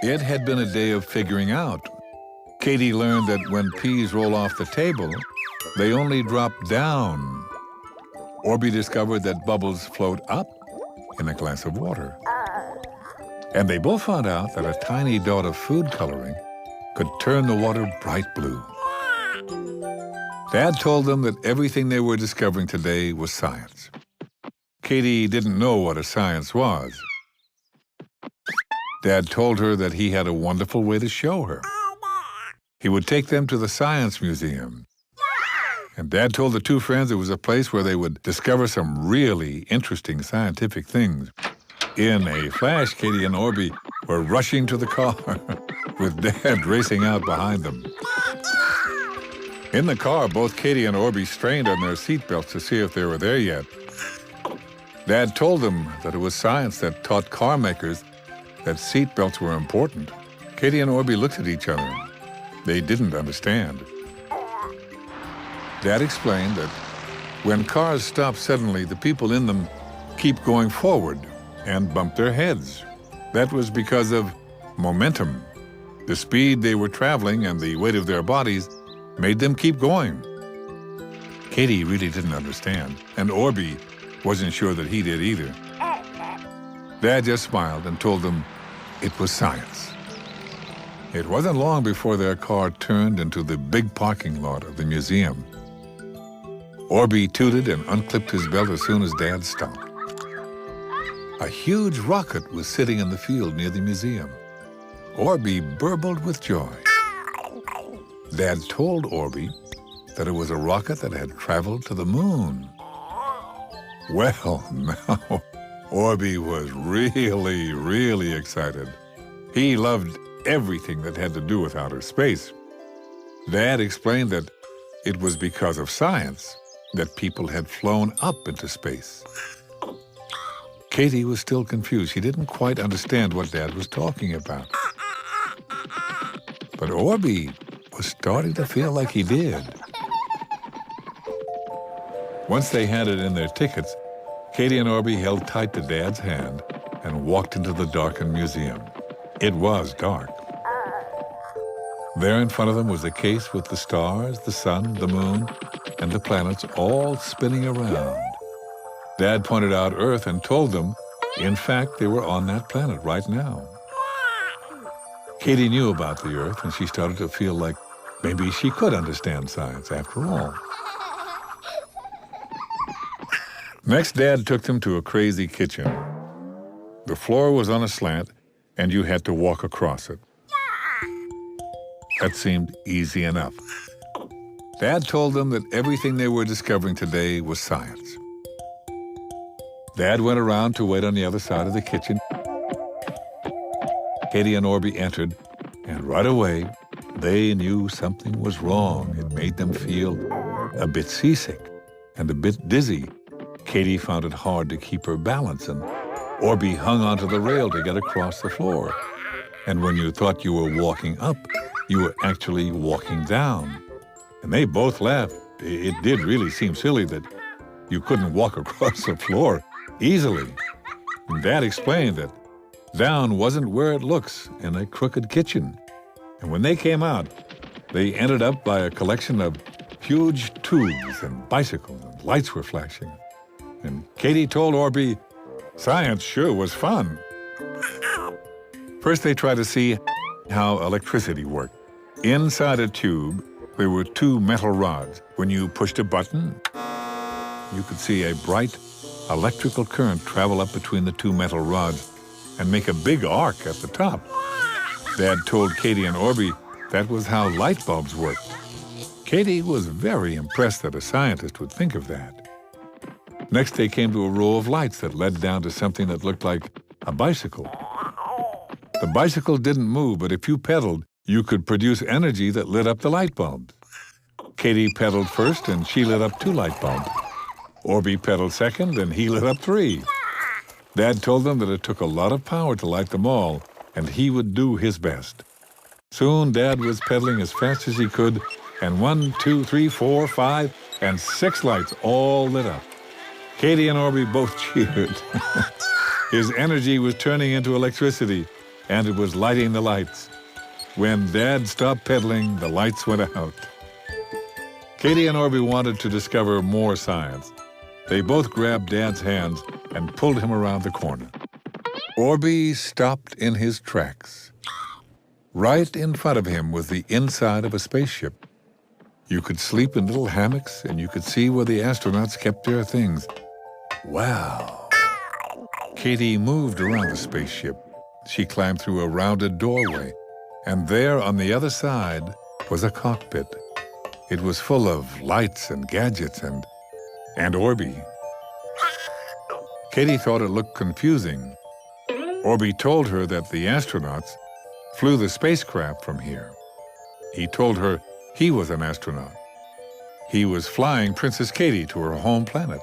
It had been a day of figuring out. Katie learned that when peas roll off the table, they only drop down. Orby discovered that bubbles float up in a glass of water. And they both found out that a tiny dot of food coloring could turn the water bright blue. Dad told them that everything they were discovering today was science. Katie didn't know what a science was. Dad told her that he had a wonderful way to show her. He would take them to the Science Museum. And Dad told the two friends it was a place where they would discover some really interesting scientific things. In a flash, Katie and Orby were rushing to the car, with Dad racing out behind them. In the car, both Katie and Orby strained on their seatbelts to see if they were there yet. Dad told them that it was science that taught car makers that seatbelts were important. Katie and Orby looked at each other. They didn't understand. Dad explained that when cars stop suddenly, the people in them keep going forward and bump their heads. That was because of momentum. The speed they were traveling and the weight of their bodies made them keep going. Katie really didn't understand, and Orby wasn't sure that he did either. Dad just smiled and told them it was science. It wasn't long before their car turned into the big parking lot of the museum. Orby tooted and unclipped his belt as soon as Dad stopped. A huge rocket was sitting in the field near the museum. Orby burbled with joy. Dad told Orby that it was a rocket that had traveled to the moon. Well, now, Orby was really excited. He loved everything that had to do with outer space. Dad explained that it was because of science that people had flown up into space. Katie was still confused. She didn't quite understand what Dad was talking about. But Orby was starting to feel like he did. Once they handed in their tickets, Katie and Orby held tight to Dad's hand and walked into the darkened museum. It was dark. There in front of them was a case with the stars, the sun, the moon, and the planets all spinning around. Dad pointed out Earth and told them, in fact, they were on that planet right now. Katie knew about the Earth, and she started to feel like maybe she could understand science after all. Next, Dad took them to a crazy kitchen. The floor was on a slant, and you had to walk across it. That seemed easy enough. Dad told them that everything they were discovering today was science. Dad went around to wait on the other side of the kitchen. Katie and Orby entered, and right away, they knew something was wrong. It made them feel a bit seasick and a bit dizzy. Katie found it hard to keep her balance, and Orby hung onto the rail to get across the floor. And when you thought you were walking up, you were actually walking down. And they both laughed. It did really seem silly that you couldn't walk across the floor easily. And Dad explained that down wasn't where it looks in a crooked kitchen. And when they came out, they ended up by a collection of huge tubes and bicycles, and lights were flashing. And Katie told Orby, science sure was fun. First, they tried to see how electricity worked. Inside a tube, there were two metal rods. When you pushed a button, you could see a bright electrical current travel up between the two metal rods and make a big arc at the top. Dad told Katie and Orby that was how light bulbs worked. Katie was very impressed that a scientist would think of that. Next, they came to a row of lights that led down to something that looked like a bicycle. The bicycle didn't move, but if you pedaled, you could produce energy that lit up the light bulbs. Katie pedaled first, and she lit up 2 light bulbs. Orby pedaled second, and he lit up 3. Dad told them that it took a lot of power to light them all, and he would do his best. Soon, Dad was pedaling as fast as he could, and 1, 2, 3, 4, 5, and 6 lights all lit up. Katie and Orby both cheered. His energy was turning into electricity, and it was lighting the lights. When Dad stopped pedaling, the lights went out. Katie and Orby wanted to discover more science. They both grabbed Dad's hands and pulled him around the corner. Orby stopped in his tracks. Right in front of him was the inside of a spaceship. You could sleep in little hammocks, and you could see where the astronauts kept their things. Wow. Katie moved around the spaceship. She climbed through a rounded doorway, and there on the other side was a cockpit. It was full of lights and gadgets and Orby. Katie thought it looked confusing. Orby told her that the astronauts flew the spacecraft from here. He told her he was an astronaut. He was flying Princess Katie to her home planet.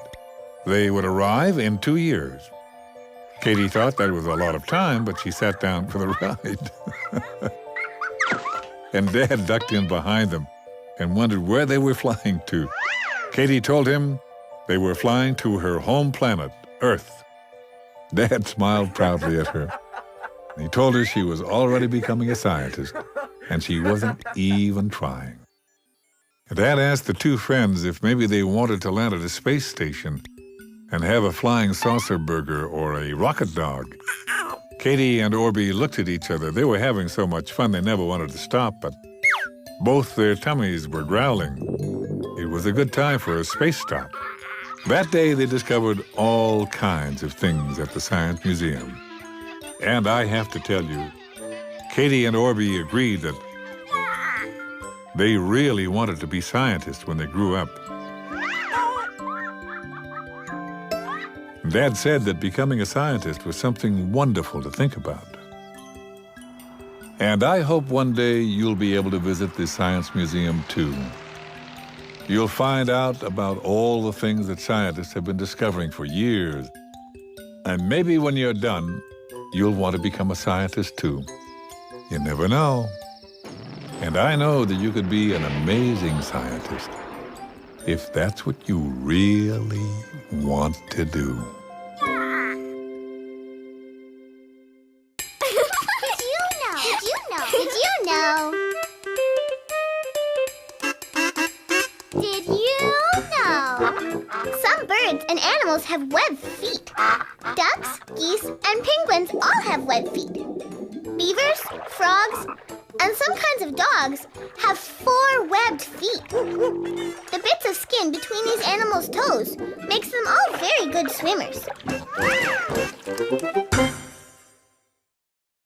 They would arrive in 2 years. Katie thought that was a lot of time, but she sat down for the ride. And Dad ducked in behind them and wondered where they were flying to. Katie told him they were flying to her home planet, Earth. Dad smiled proudly at her. He told her she was already becoming a scientist, and she wasn't even trying. Dad asked the two friends if maybe they wanted to land at a space station and have a flying saucer burger or a rocket dog. Katie and Orby looked at each other. They were having so much fun they never wanted to stop, but both their tummies were growling. It was a good time for a space stop. That day they discovered all kinds of things at the Science Museum. And I have to tell you, Katie and Orby agreed that they really wanted to be scientists when they grew up. Dad said that becoming a scientist was something wonderful to think about. And I hope one day you'll be able to visit the Science Museum too. You'll find out about all the things that scientists have been discovering for years. And maybe when you're done, you'll want to become a scientist too. You never know. And I know that you could be an amazing scientist if that's what you really want to do. Did you know? Some birds and animals have webbed feet. Ducks, geese, and penguins all have webbed feet. Beavers, frogs, and some kinds of dogs have 4 webbed feet. The bits of skin between these animals' toes makes them all very good swimmers.